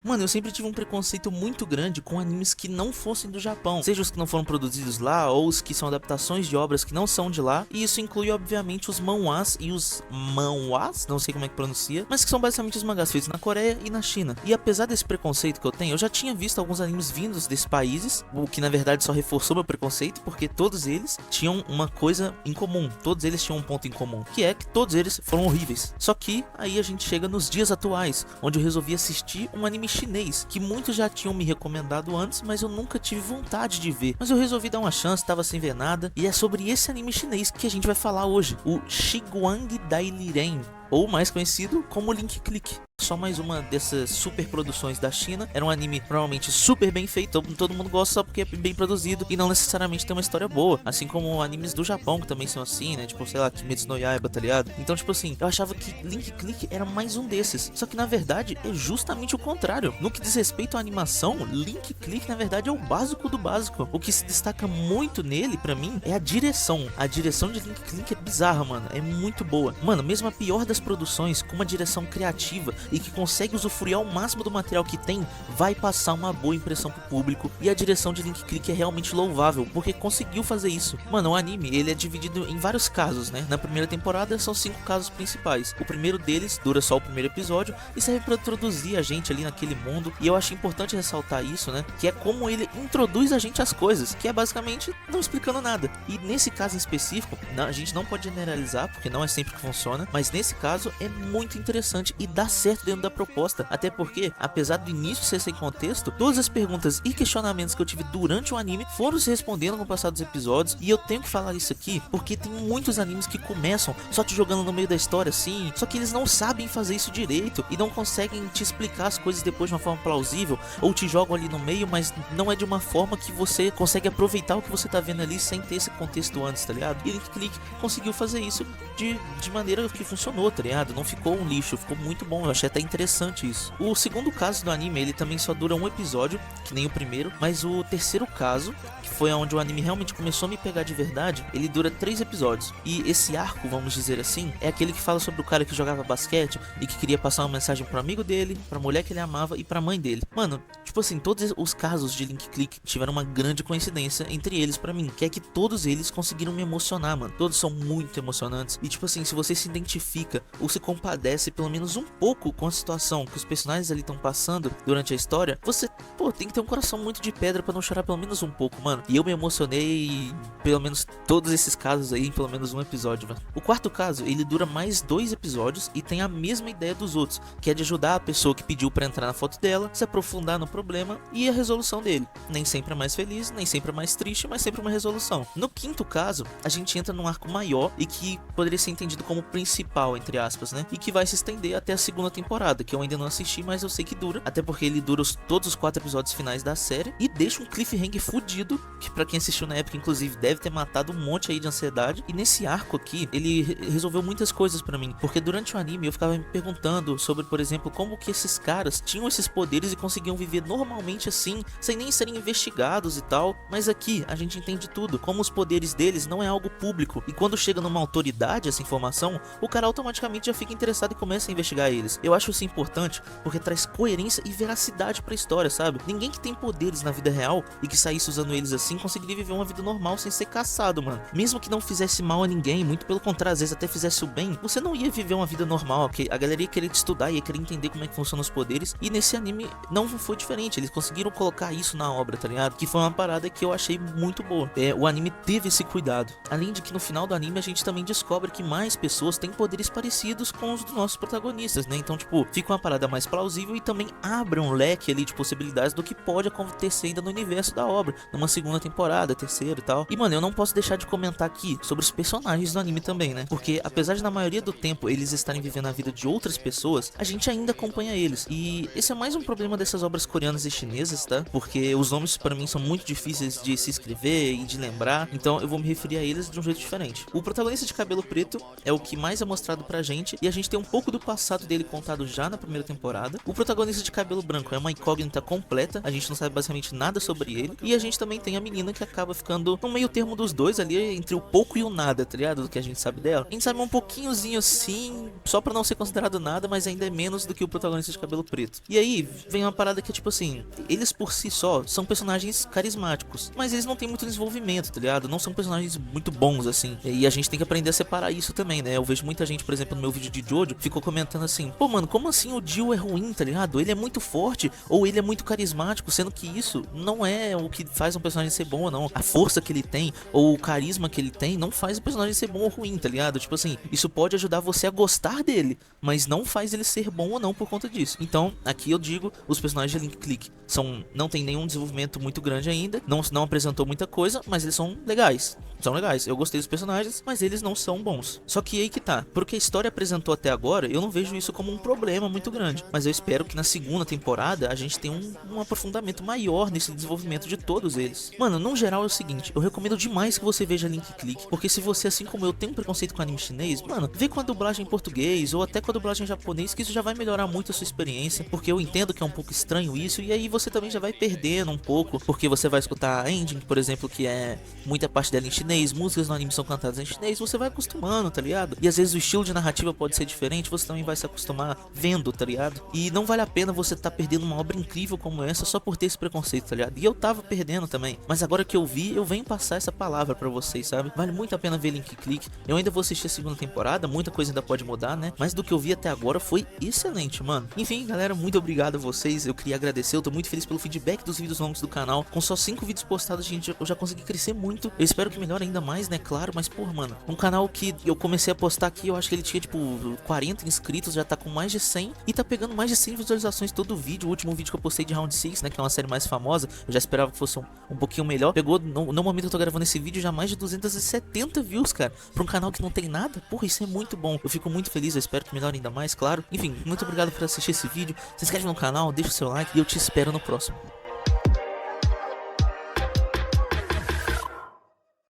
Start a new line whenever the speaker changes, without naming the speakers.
Mano, eu sempre tive um preconceito muito grande com animes que não fossem do Japão, seja os que não foram produzidos lá ou os que são adaptações de obras que não são de lá, e isso inclui obviamente os manhwas e os manhwas, não sei como é que pronuncia, mas que são basicamente os mangás feitos na Coreia e na China. E apesar desse preconceito que eu tenho, eu já tinha visto alguns animes vindos desses países, o que na verdade só reforçou meu preconceito, porque todos eles tinham uma coisa em comum, todos eles tinham um ponto em comum, que é que todos eles foram horríveis. Só que aí a gente chega nos dias atuais, onde eu resolvi assistir um anime chinês, que muitos já tinham me recomendado antes, mas eu nunca tive vontade de ver. Mas eu resolvi dar uma chance, tava sem ver nada, e é sobre esse anime chinês que a gente vai falar hoje, o Shiguang Dailiren, ou mais conhecido como Link Click. Só mais uma dessas super produções da China. Era um anime provavelmente super bem feito, todo mundo gosta só porque é bem produzido e não necessariamente tem uma história boa, assim como animes do Japão que também são assim, né, tipo, sei lá, Kimetsu no Yaiba, tá ligado? Então, tipo assim, eu achava que Link Click era mais um desses, só que na verdade é justamente o contrário. No que diz respeito à animação, Link Click na verdade é o básico do básico. O que se destaca muito nele, pra mim, é a direção. A direção de Link Click é bizarra, mano, é muito boa. Mano, mesmo a pior das produções, com uma direção criativa e que consegue usufruir ao máximo do material que tem, vai passar uma boa impressão pro público. E a direção de Link Click é realmente louvável, porque conseguiu fazer isso. Mano, o anime, ele é dividido em vários casos, né? Na primeira temporada são 5 casos principais. O primeiro deles dura só o primeiro episódio e serve pra introduzir a gente ali naquele mundo. E eu acho importante ressaltar isso, né? Que é como ele introduz a gente às coisas, que é basicamente não explicando nada. E nesse caso em específico, a gente não pode generalizar, porque não é sempre que funciona, mas nesse caso é muito interessante e dá certo dentro da proposta, até porque, apesar do início ser sem contexto, todas as perguntas e questionamentos que eu tive durante o anime foram se respondendo com o passar dos episódios. E eu tenho que falar isso aqui porque tem muitos animes que começam só te jogando no meio da história assim, só que eles não sabem fazer isso direito e não conseguem te explicar as coisas depois de uma forma plausível, ou te jogam ali no meio, mas não é de uma forma que você consegue aproveitar o que você tá vendo ali sem ter esse contexto antes, tá ligado? E Link Click conseguiu fazer isso de maneira que funcionou, tá ligado? Não ficou um lixo, ficou muito bom, eu achei até interessante isso. O segundo caso do anime, ele também só dura um episódio, que nem o primeiro, mas o terceiro caso, que foi onde o anime realmente começou a me pegar de verdade, ele dura 3 episódios. E esse arco, vamos dizer assim, é aquele que fala sobre o cara que jogava basquete e que queria passar uma mensagem pro amigo dele, pra mulher que ele amava e pra mãe dele. Mano, tipo assim, todos os casos de Link Click tiveram uma grande coincidência entre eles pra mim, que é que todos eles conseguiram me emocionar, mano. Todos são muito emocionantes. E tipo assim, se você se identifica ou se compadece pelo menos um pouco com a situação que os personagens ali estão passando durante a história, você, pô, tem que ter um coração muito de pedra pra não chorar pelo menos um pouco, mano. E eu me emocionei pelo menos todos esses casos aí em pelo menos um episódio, mano. O quarto caso, ele dura mais 2 episódios e tem a mesma ideia dos outros, que é de ajudar a pessoa que pediu pra entrar na foto dela, se aprofundar no problema e a resolução dele. Nem sempre é mais feliz, nem sempre é mais triste, mas sempre uma resolução. No quinto caso, a gente entra num arco maior e que poderia ser entendido como principal, entre aspas, né? E que vai se estender até a segunda temporada, que eu ainda não assisti, mas eu sei que dura, até porque ele dura todos os 4 episódios finais da série e deixa um cliffhanger fudido, que pra quem assistiu na época, inclusive, deve ter matado um monte aí de ansiedade. E nesse arco aqui, ele resolveu muitas coisas pra mim, porque durante o anime eu ficava me perguntando sobre, por exemplo, como que esses caras tinham esses poderes e conseguiam viver normalmente assim, sem nem serem investigados e tal. Mas aqui a gente entende tudo, como os poderes deles não é algo público, e quando chega numa autoridade essa informação, o cara automaticamente já fica interessado e começa a investigar eles. Eu acho isso importante porque traz coerência e veracidade pra história, sabe? Ninguém que tem poderes na vida real e que saísse usando eles assim conseguiria viver uma vida normal sem ser caçado, mano. Mesmo que não fizesse mal a ninguém, muito pelo contrário, às vezes até fizesse o bem, você não ia viver uma vida normal, porque a galera ia querer te estudar, ia querer entender como é que funcionam os poderes, e nesse anime não foi diferente, eles conseguiram colocar isso na obra, tá ligado? Que foi uma parada que eu achei muito boa. O anime teve esse cuidado, além de que no final do anime a gente também descobre que mais pessoas têm poderes parecidos com os dos nossos protagonistas, né? Então, tipo, fica uma parada mais plausível e também abre um leque ali de possibilidades do que pode acontecer ainda no universo da obra, numa segunda temporada, terceira e tal. E, mano, eu não posso deixar de comentar aqui sobre os personagens do anime também, né? Porque, apesar de na maioria do tempo eles estarem vivendo a vida de outras pessoas, a gente ainda acompanha eles. E esse é mais um problema dessas obras coreanas e chinesas, tá? Porque os nomes pra mim são muito difíceis de se escrever e de lembrar, então eu vou me referir a eles de um jeito diferente. O protagonista de cabelo preto é o que mais é mostrado pra gente, e a gente tem um pouco do passado dele contado apresentado já na primeira temporada. O protagonista de cabelo branco é uma incógnita completa, a gente não sabe basicamente nada sobre ele. E a gente também tem a menina que acaba ficando no meio termo dos dois ali, entre o pouco e o nada, tá ligado? Do que a gente sabe dela. A gente sabe um pouquinhozinho sim, só pra não ser considerado nada, mas ainda é menos do que o protagonista de cabelo preto. E aí vem uma parada que é tipo assim, eles por si só são personagens carismáticos, mas eles não têm muito desenvolvimento, tá ligado? Não são personagens muito bons assim. E a gente tem que aprender a separar isso também, né? Eu vejo muita gente, por exemplo, no meu vídeo de Jojo, ficou comentando assim: pô, mano, como assim o Dio é ruim, tá ligado? Ele é muito forte ou ele é muito carismático, sendo que isso não é o que faz um personagem ser bom ou não. A força que ele tem ou o carisma que ele tem não faz o personagem ser bom ou ruim, tá ligado? Tipo assim, isso pode ajudar você a gostar dele, mas não faz ele ser bom ou não por conta disso. Então, aqui eu digo, os personagens de Link Click não tem nenhum desenvolvimento muito grande ainda, não apresentou muita coisa, mas eles são legais. São legais, eu gostei dos personagens, mas eles não são bons. Só que aí que tá, porque a história apresentou até agora, eu não vejo isso como um problema muito grande. Mas eu espero que na segunda temporada a gente tenha um aprofundamento maior nesse desenvolvimento de todos eles. Mano, no geral é o seguinte, eu recomendo demais que você veja Link Click, porque se você, assim como eu, tem um preconceito com anime chinês, mano, vê com a dublagem em português ou até com a dublagem em japonês, que isso já vai melhorar muito a sua experiência, porque eu entendo que é um pouco estranho isso, e aí você também já vai perdendo um pouco, porque você vai escutar a ending, por exemplo, que é muita parte dela em chinês, músicas no anime são cantadas em chinês, você vai acostumando, tá ligado? E às vezes o estilo de narrativa pode ser diferente, você também vai se acostumar vendo, tá ligado? E não vale a pena você tá perdendo uma obra incrível como essa só por ter esse preconceito, tá ligado? E eu tava perdendo também, mas agora que eu vi, eu venho passar essa palavra pra vocês, sabe? Vale muito a pena ver Link Click. Eu ainda vou assistir a segunda temporada, muita coisa ainda pode mudar, né? Mas do que eu vi até agora foi excelente, mano. Enfim, galera, muito obrigado a vocês, eu queria agradecer, eu tô muito feliz pelo feedback dos vídeos longos do canal. Com só 5 vídeos postados, gente, eu já consegui crescer muito. Eu espero que melhore ainda mais, né? Claro, mas porra, mano, um canal que eu comecei a postar aqui, eu acho que ele tinha tipo 40 inscritos, já tá com mais de 100 e tá pegando mais de 100 visualizações todo vídeo. O último vídeo que eu postei de Round 6, né, que é uma série mais famosa, eu já esperava que fosse um pouquinho melhor. Pegou, no momento que eu tô gravando esse vídeo, já mais de 270 views, cara, pra um canal que não tem nada. Porra, isso é muito bom. Eu fico muito feliz, eu espero que melhore ainda mais, claro. Enfim, muito obrigado por assistir esse vídeo. Se inscreve no canal, deixa o seu like e eu te espero no próximo.